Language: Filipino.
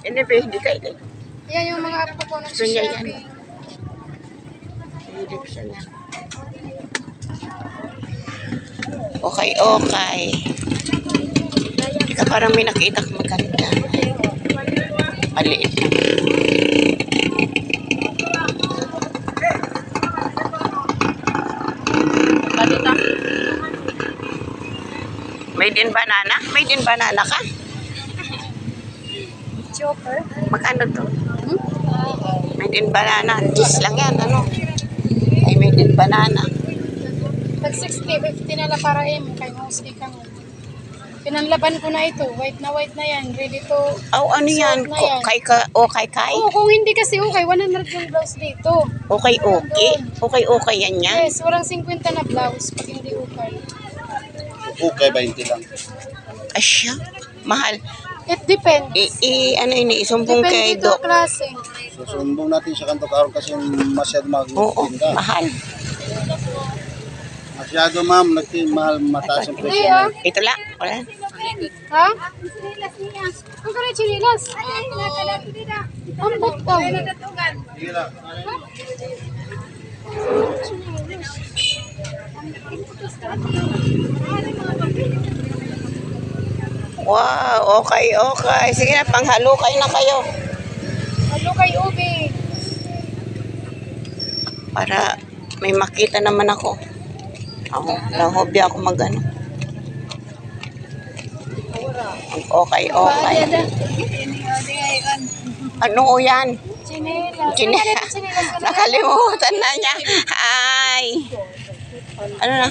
Hindi ba, hindi kayo. Yan yung mga apo ko Gusto niya yan. nag-shopping. Hindi siya na. Okay, okay. Ika parang may nakita kang maganda. Maliit lang. Made in banana? Made in banana ka? Chopper. Magkano to? Made in banana. Cheese lang yan, ano? Ay, made in banana. Pag 60, 50 na la para kay mostly kang. Pinanlaban ko na ito. White na yan. Ready to. Oh, ano yan? na yan. Kay ka? O kay kay? Oo, kung hindi kasi okay, 100 yung blouse dito. Okay, okay? Okay, okay yan yan? Yes, walang 50 na blouse pag hindi okay. Okay, 20 lang. Asya, mahal. It depends. Ano ini, isumbong kay Depende ito Doc. klase. Susumbong natin sa kanto karon kasi masyado Oo, magtinda. mahal. Masyado ma'am, mahal mataas ang Hindi presyo. ah. Ito lang, wala. Ha? Ang kaya chinilas. Ang butaw. Sige lang. Wow, okay, okay. Sige na, panghalukay na kayo. Ano kay Ubi? Para may makita naman ako. Ako, hobby ako magano. Okay, okay. Ano o yan? Chinilas. Chinilas. Nakalimutan na niya. Ay. Ano na?